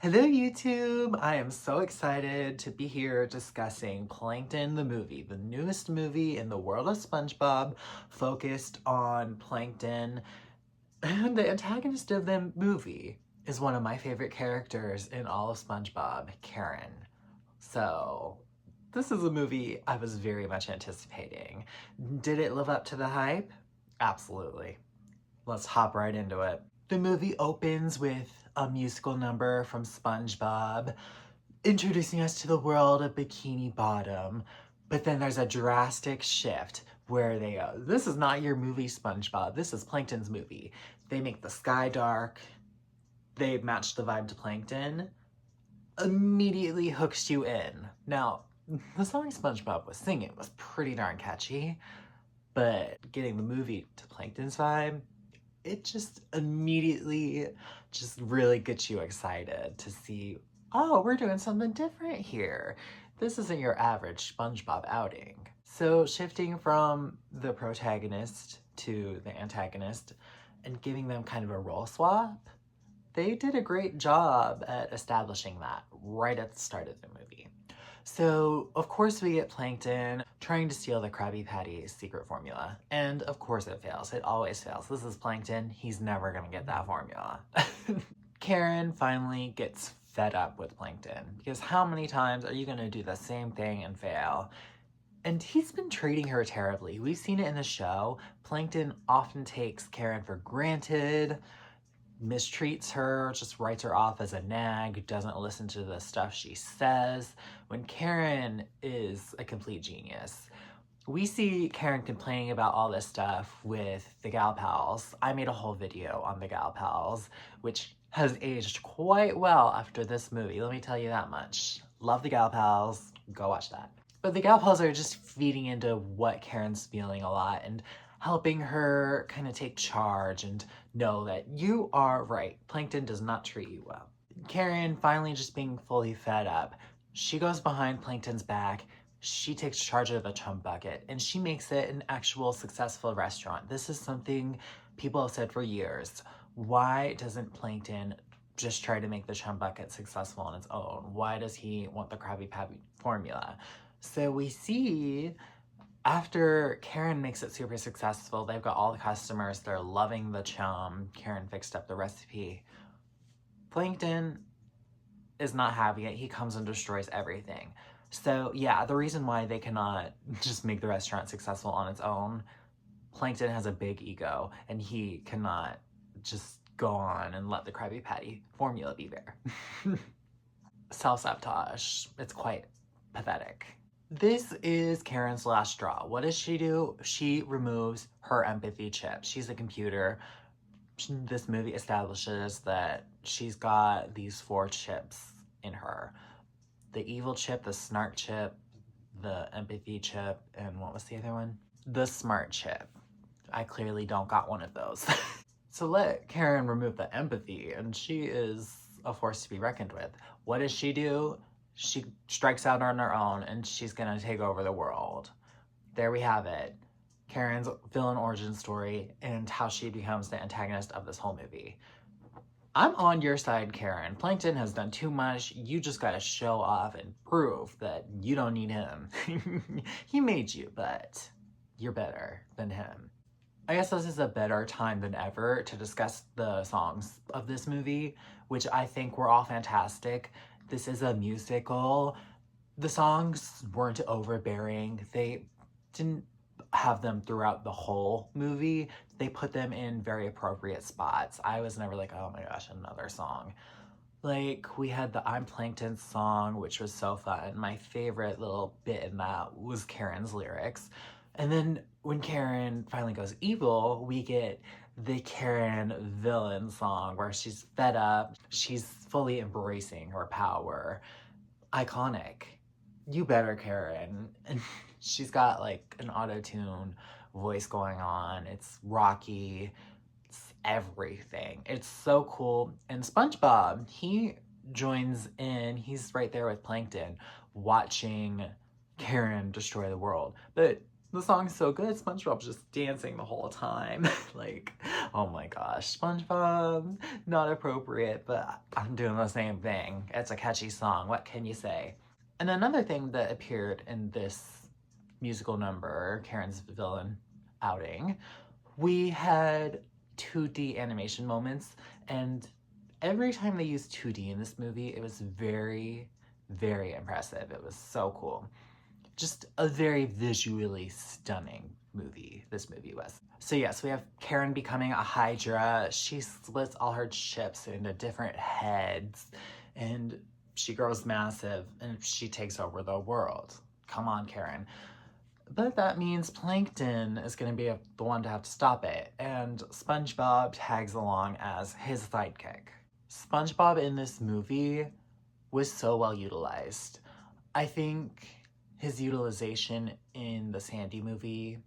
Hello YouTube! I am so excited to be here discussing Plankton the movie, the newest movie in the world of SpongeBob, focused on Plankton. And the antagonist of the movie is one of my favorite characters in all of SpongeBob, Karen. So, this is a movie I was very much anticipating. Did it live up to the hype? Absolutely. Let's hop right into it. The movie opens with a musical number from SpongeBob, introducing us to the world of Bikini Bottom. But then there's a drastic shift where they go, this is not your movie, SpongeBob. This is Plankton's movie. They make the sky dark. They match the vibe to Plankton. Immediately hooks you in. Now, the song SpongeBob was singing was pretty darn catchy, but getting the movie to Plankton's vibe, it just immediately just really gets you excited to see, oh, we're doing something different here. This isn't your average SpongeBob outing. So shifting from the protagonist to the antagonist and giving them kind of a role swap, they did a great job at establishing that right at the start of the movie. So, of course we get Plankton trying to steal the Krabby Patty's secret formula. And of course it fails. It always fails. This is Plankton. He's never gonna get that formula. Karen finally gets fed up with Plankton, because how many times are you gonna do the same thing and fail? And he's been treating her terribly. We've seen it in the show. Plankton often takes Karen for granted, mistreats her, just writes her off as a nag, doesn't listen to the stuff she says, when Karen is a complete genius. We see Karen complaining about all this stuff with the Gal Pals. I made a whole video on the Gal Pals, which has aged quite well after this movie, let me tell you that much. Love the Gal Pals, go watch that. But the Gal Pals are just feeding into what Karen's feeling a lot and helping her kind of take charge and know that you are right. Plankton does not treat you well. Karen, finally just being fully fed up, she goes behind Plankton's back, she takes charge of the chum bucket, and she makes it an actual successful restaurant. This is something people have said for years. Why doesn't Plankton just try to make the chum bucket successful on its own? Why does he want the Krabby Patty formula? So we see after Karen makes it super successful, they've got all the customers, they're loving the chum, Karen fixed up the recipe. Plankton is not having it, he comes and destroys everything. So yeah, the reason why they cannot just make the restaurant successful on its own, Plankton has a big ego and he cannot just go on and let the Krabby Patty formula be there. Self-sabotage, it's quite pathetic. This is Karen's last straw. What does she do? She removes her empathy chip. She's a computer. This movie establishes that she's got these 4 chips in her. The evil chip, the snark chip, the empathy chip, and what was the other one? The smart chip. I clearly don't got one of those. So let Karen remove the empathy and she is a force to be reckoned with. What does she do? She strikes out on her own and she's gonna take over the world. There we have it. Karen's villain origin story and how she becomes the antagonist of this whole movie. I'm on your side, Karen. Plankton has done too much. You just gotta show off and prove that you don't need him. He made you, but you're better than him. I guess this is a better time than ever to discuss the songs of this movie, which I think were all fantastic. This is a musical. The songs weren't overbearing. They didn't have them throughout the whole movie. They put them in very appropriate spots. I was never like, oh my gosh, another song. Like, we had the I'm Plankton song, which was so fun. My favorite little bit in that was Karen's lyrics. And then when Karen finally goes evil, we get the Karen villain song where she's fed up, she's fully embracing her power. Iconic. You better, Karen. And she's got like an auto-tune voice going on. It's rocky. It's everything. It's so cool. And SpongeBob, he joins in. He's right there with Plankton watching Karen destroy the world. But The song's so good, SpongeBob's just dancing the whole time. Like, oh my gosh, SpongeBob, not appropriate, but I'm doing the same thing. It's a catchy song, what can you say? And another thing that appeared in this musical number, Karen's villain outing, we had 2D animation moments, and every time they used 2D in this movie, it was very, very impressive. It was so cool. Just a very visually stunning movie, this movie was. So yes, we have Karen becoming a Hydra. She splits all her chips into different heads, and she grows massive, and she takes over the world. Come on, Karen. But that means Plankton is going to be the one to have to stop it, and SpongeBob tags along as his sidekick. SpongeBob in this movie was so well utilized. I think his utilization in the Sandy movie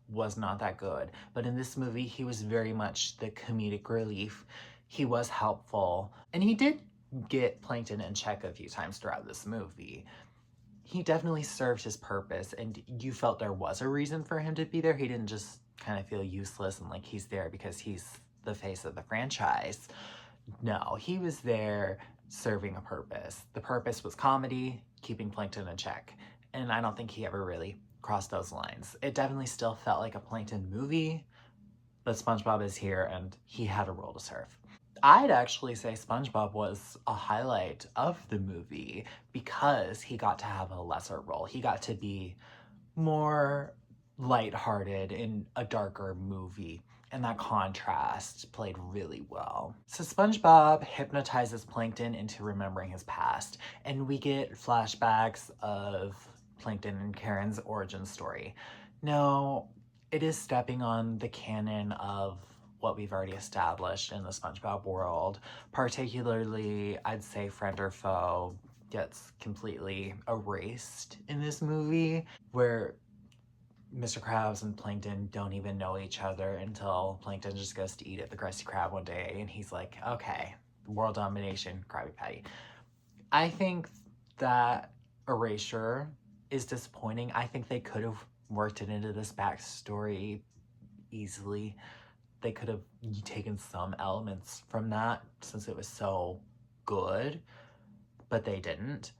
was not that good, but in this movie he was very much the comedic relief. He was helpful, and he did get Plankton in check a few times throughout this movie. He definitely served his purpose, and you felt there was a reason for him to be there. He didn't just kind of feel useless and like he's there because he's the face of the franchise. No, he was there serving a purpose. The purpose was comedy, keeping Plankton in check, and I don't think he ever really crossed those lines. It definitely still felt like a Plankton movie, but SpongeBob is here and he had a role to serve. I'd actually say SpongeBob was a highlight of the movie because he got to have a lesser role. He got to be more lighthearted in a darker movie, and that contrast played really well. So SpongeBob hypnotizes Plankton into remembering his past, and we get flashbacks of Plankton and Karen's origin story. Now, it is stepping on the canon of what we've already established in the SpongeBob world. Particularly, I'd say friend or foe gets completely erased in this movie, where Mr. Krabs and Plankton don't even know each other until Plankton just goes to eat at the Krusty Krab one day, and he's like, okay, world domination, Krabby Patty. I think that erasure is disappointing. I think they could have worked it into this backstory easily. They could have taken some elements from that since it was so good, but they didn't.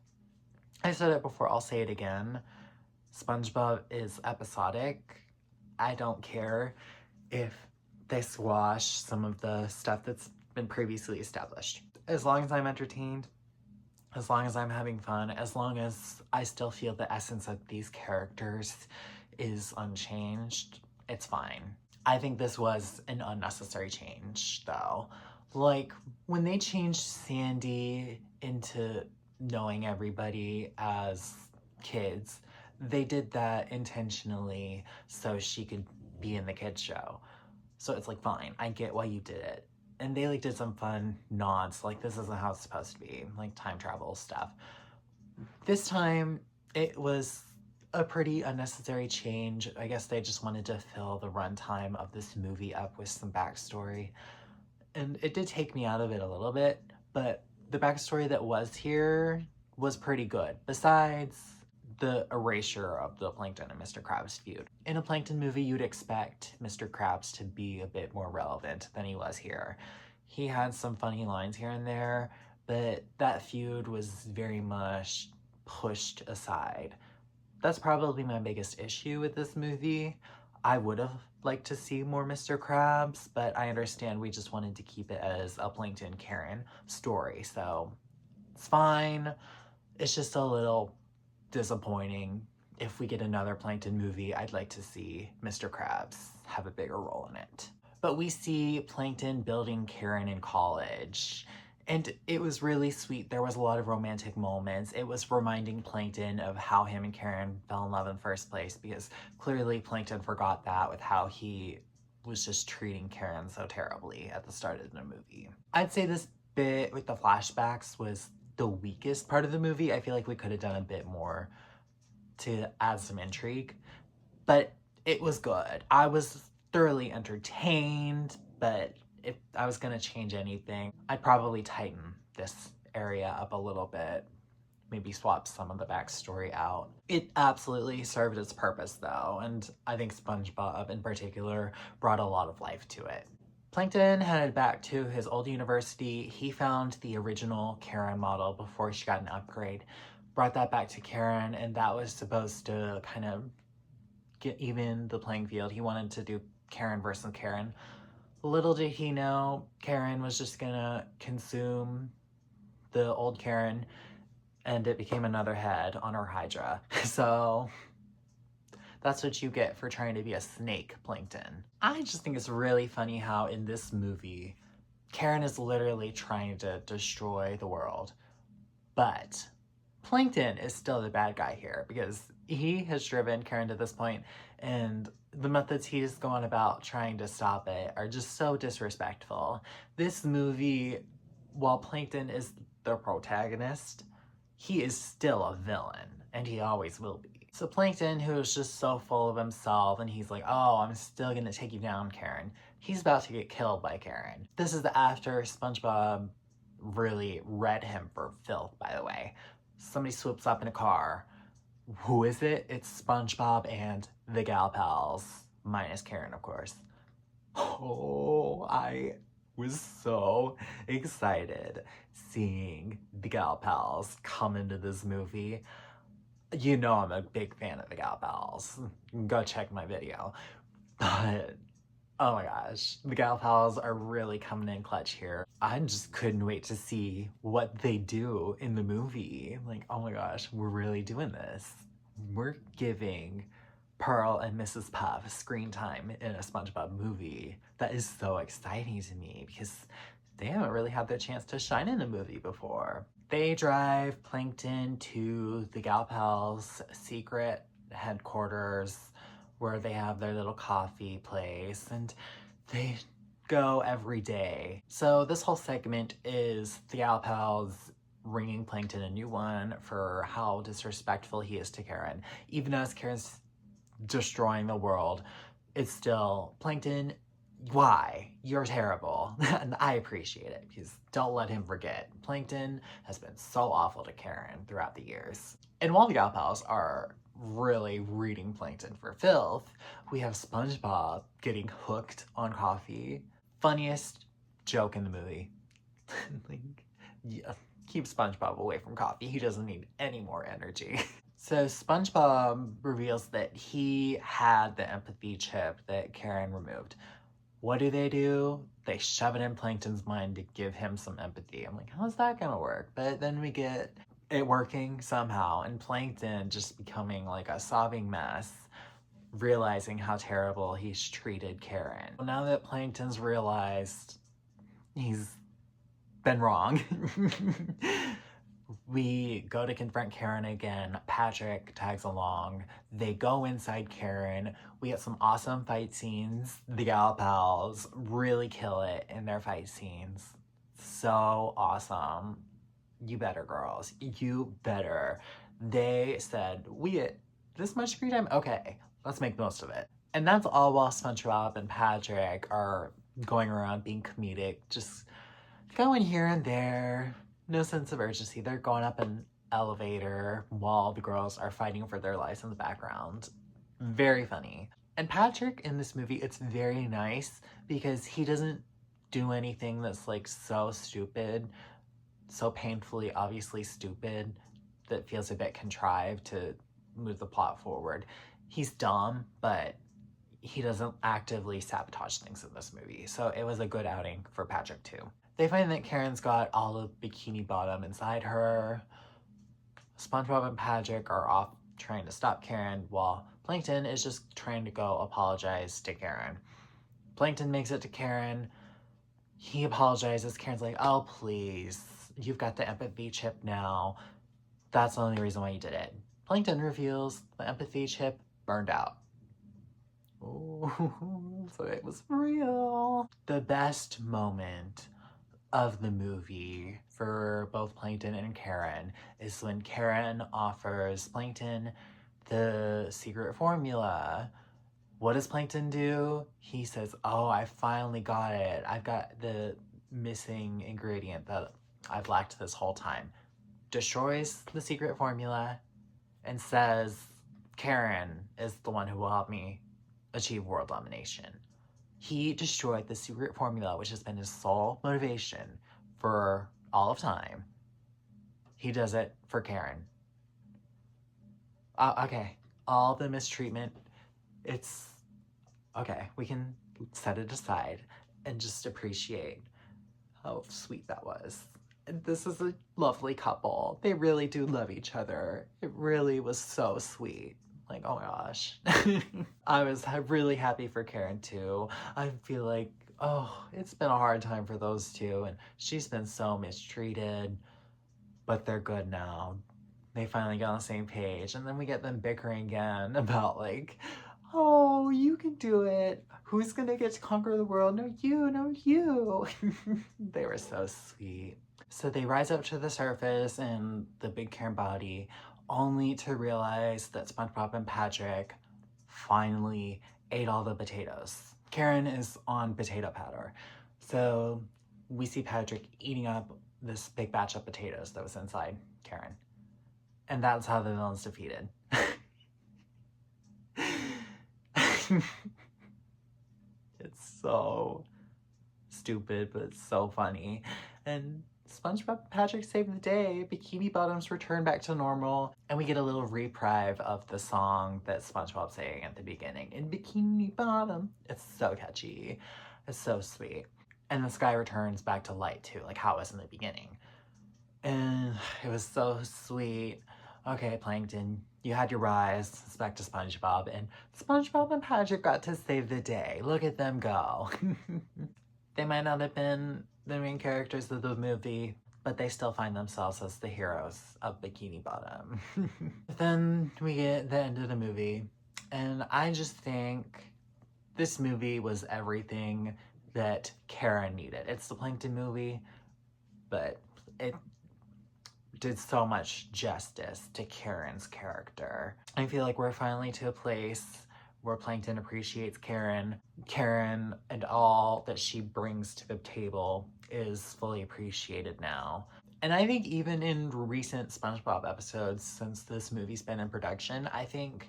I said it before, I'll say it again. SpongeBob is episodic. I don't care if they squash some of the stuff that's been previously established. As long as I'm entertained, as long as I'm having fun, as long as I still feel the essence of these characters is unchanged, it's fine. I think this was an unnecessary change, though. Like, when they changed Sandy into knowing everybody as kids, they did that intentionally so she could be in the kids show. So it's like, fine, I get why you did it. And they like did some fun nods, like this isn't how it's supposed to be, like time travel stuff. This time, it was a pretty unnecessary change. I guess they just wanted to fill the runtime of this movie up with some backstory. And it did take me out of it a little bit, but the backstory that was here was pretty good, besides the erasure of the Plankton and Mr. Krabs feud. In a Plankton movie, you'd expect Mr. Krabs to be a bit more relevant than he was here. He had some funny lines here and there, but that feud was very much pushed aside. That's probably my biggest issue with this movie. I would have liked to see more Mr. Krabs, but I understand we just wanted to keep it as a Plankton Karen story, so it's fine. It's just a little disappointing. If we get another Plankton movie, I'd like to see Mr. Krabs have a bigger role in it. But we see Plankton building Karen in college, and it was really sweet. There was a lot of romantic moments. It was reminding Plankton of how him and Karen fell in love in the first place, because clearly Plankton forgot that with how he was just treating Karen so terribly at the start of the movie. I'd say this bit with the flashbacks was the weakest part of the movie. I feel like we could have done a bit more to add some intrigue, but it was good. I was thoroughly entertained, but if I was gonna change anything, I'd probably tighten this area up a little bit maybe swap some of the backstory out. It absolutely served its purpose though, and I think SpongeBob in particular brought a lot of life to it. Plankton headed back to his old university. He found the original Karen model before she got an upgrade, brought that back to Karen, and that was supposed to kind of get even the playing field. He wanted to do Karen versus Karen. Little did he know Karen was just gonna consume the old Karen, and it became another head on her Hydra. So that's what you get for trying to be a snake, Plankton. I just think it's really funny how in this movie, Karen is literally trying to destroy the world, but Plankton is still the bad guy here because he has driven Karen to this point, and the methods he's going about trying to stop it are just so disrespectful. This movie, while Plankton is the protagonist, he is still a villain, and he always will be. So Plankton, who is just so full of himself, and he's like, oh, I'm still gonna take you down, Karen. He's about to get killed by Karen. This is after SpongeBob really read him for filth, by the way. Somebody swoops up in a car. Who is it? It's SpongeBob and the Gal Pals, minus Karen, of course. Oh, I was so excited seeing the Gal Pals come into this movie. You know I'm a big fan of the Gal Pals. Go check my video. But oh my gosh, the Gal Pals are really coming in clutch here. I just couldn't wait to see what they do in the movie. Like, oh my gosh, we're really doing this. We're giving Pearl and Mrs. Puff screen time in a SpongeBob movie. That is so exciting to me because they haven't really had their chance to shine in a movie before. They drive Plankton to the Gal Pals' secret headquarters where they have their little coffee place, and they go every day. So this whole segment is the Gal Pals ringing Plankton a new one for how disrespectful he is to Karen. Even as Karen's destroying the world, it's still, Plankton, why? You're terrible. And I appreciate it because don't let him forget. Plankton has been so awful to Karen throughout the years. And while the Gal Pals are really reading Plankton for filth, we have SpongeBob getting hooked on coffee. Funniest joke in the movie. Like, yeah, keep SpongeBob away from coffee. He doesn't need any more energy. So SpongeBob reveals that he had the empathy chip that Karen removed. What do? They shove it in Plankton's mind to give him some empathy. I'm like, how's that gonna work? But then we get it working somehow, and Plankton just becoming like a sobbing mess, realizing how terrible he's treated Karen. Now that Plankton's realized he's been wrong, we go to confront Karen again. Patrick tags along. They go inside Karen. We get some awesome fight scenes. The Gal Pals really kill it in their fight scenes. So awesome. You better, girls. You better. They said, we get this much screen time? Okay, let's make the most of it. And that's all while SpongeBob and Patrick are going around being comedic, just going here and there. No sense of urgency. They're going up an elevator while the girls are fighting for their lives in the background. Very funny. And Patrick in this movie, it's very nice because he doesn't do anything that's like so stupid, so painfully obviously stupid that feels a bit contrived to move the plot forward. He's dumb, but he doesn't actively sabotage things in this movie. So it was a good outing for Patrick too. They find that Karen's got all the Bikini Bottom inside her. SpongeBob and Patrick are off trying to stop Karen while Plankton is just trying to go apologize to Karen. Plankton makes it to Karen. He apologizes. Karen's like, oh, please, you've got the empathy chip now. That's the only reason why you did it. Plankton reveals the empathy chip burned out. Oh, so it was real. The best moment of the movie for both Plankton and Karen is when Karen offers Plankton the secret formula. What does Plankton do? He says, oh, I finally got it. I've got the missing ingredient that I've lacked this whole time. destroys the secret formula and says, Karen is the one who will help me achieve world domination. He destroyed the secret formula, which has been his sole motivation for all of time. He does it for Karen. Okay, all the mistreatment, it's okay. We can set it aside and just appreciate how sweet that was. And this is a lovely couple. They really do love each other. It really was so sweet. Like, oh my gosh. I was really happy for Karen too. I feel like, oh, it's been a hard time for those two, and she's been so mistreated, but they're good now. They finally get on the same page, and then we get them bickering again about like, oh, you can do it. Who's gonna get to conquer the world? No, you, no, you. They were so sweet. So they rise up to the surface in the big Karen body, only to realize that SpongeBob and Patrick finally ate all the potatoes. Karen is on potato powder. So we see Patrick eating up this big batch of potatoes that was inside Karen. And that's how the villain's defeated. It's so stupid, but it's so funny. And SpongeBob and Patrick save the day. Bikini Bottoms return back to normal. And we get a little reprieve of the song that SpongeBob sang at the beginning. In Bikini Bottom. It's so catchy. It's so sweet. And the sky returns back to light too, like how it was in the beginning. And it was so sweet. Okay, Plankton, you had your rise. It's back to SpongeBob. And SpongeBob and Patrick got to save the day. Look at them go. They might not have been the main characters of the movie, but they still find themselves as the heroes of Bikini Bottom. Then we get the end of the movie, and I just think this movie was everything that Karen needed. It's the Plankton movie, but it did so much justice to Karen's character. I feel like we're finally to a place where Plankton appreciates Karen. Karen and all that she brings to the table is fully appreciated now. And I think even in recent SpongeBob episodes since this movie's been in production, I think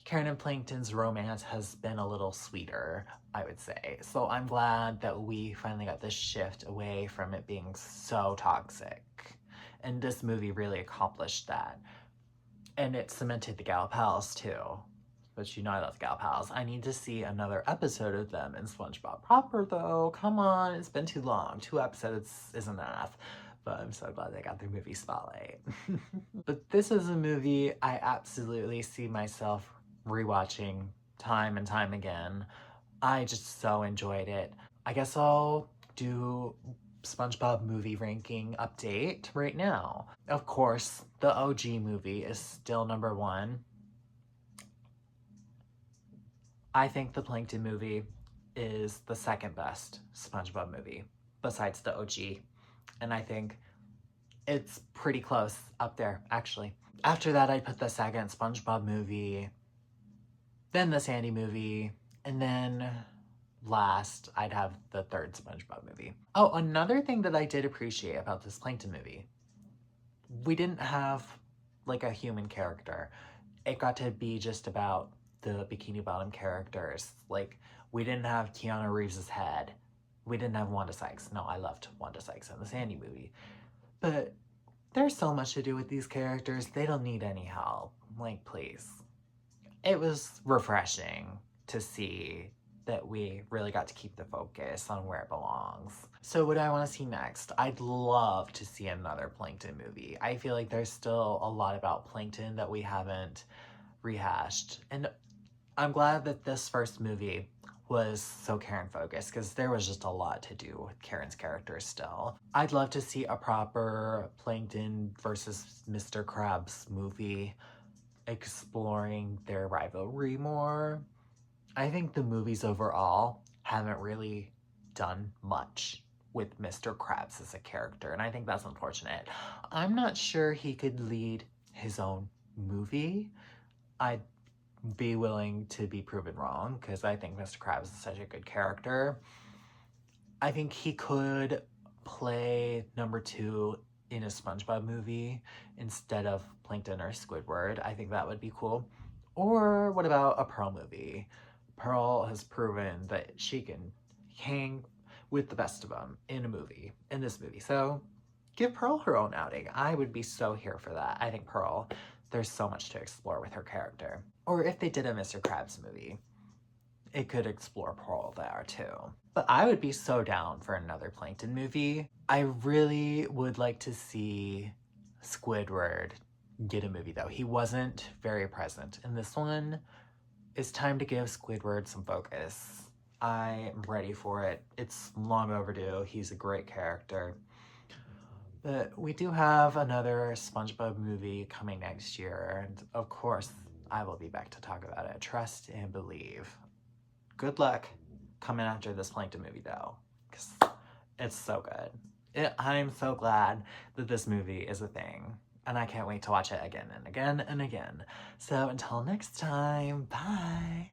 Karen and Plankton's romance has been a little sweeter, I would say. So I'm glad that we finally got this shift away from it being so toxic. And this movie really accomplished that. And it cemented the Gal Pals too. But you know I love Gal Pals. I need to see another episode of them in SpongeBob proper though. Come on, it's been too long. 2 episodes isn't enough. But I'm so glad they got their movie spotlight. But this is a movie I absolutely see myself rewatching time and time again. I just so enjoyed it. I guess I'll do SpongeBob movie ranking update right now. Of course, the OG movie is still number 1. I think the Plankton movie is the second best SpongeBob movie besides the OG. And I think it's pretty close up there, actually. After that, I'd put the second SpongeBob movie, then the Sandy movie, and then last, I'd have the third SpongeBob movie. Oh, another thing that I did appreciate about this Plankton movie, we didn't have like a human character. It got to be just about the Bikini Bottom characters. Like, we didn't have Keanu Reeves' head. We didn't have Wanda Sykes. No, I loved Wanda Sykes in the Sandy movie. But there's so much to do with these characters. They don't need any help. Like, please. It was refreshing to see that we really got to keep the focus on where it belongs. So what do I want to see next? I'd love to see another Plankton movie. I feel like there's still a lot about Plankton that we haven't rehashed. And I'm glad that this first movie was so Karen focused, because there was just a lot to do with Karen's character still. I'd love to see a proper Plankton versus Mr. Krabs movie exploring their rivalry more. I think the movies overall haven't really done much with Mr. Krabs as a character, and I think that's unfortunate. I'm not sure he could lead his own movie. I'd be willing to be proven wrong, because I think Mr. Krabs is such a good character. I think he could play number 2 in a SpongeBob movie instead of Plankton or Squidward. I think that would be cool. Or what about a Pearl movie? Pearl has proven that she can hang with the best of them in this movie. So give Pearl her own outing. I would be so here for that. I think Pearl, there's so much to explore with her character. Or if they did a Mr. Krabs movie, it could explore Pearl there too. But I would be so down for another Plankton movie. I really would like to see Squidward get a movie though. He wasn't very present in this one. It's time to give Squidward some focus. I'm ready for it. It's long overdue. He's a great character. But we do have another SpongeBob movie coming next year, and of course, I will be back to talk about it. Trust and believe. Good luck coming after this Plankton movie, though, because it's so good. I'm so glad that this movie is a thing, and I can't wait to watch it again and again and again. So until next time, bye!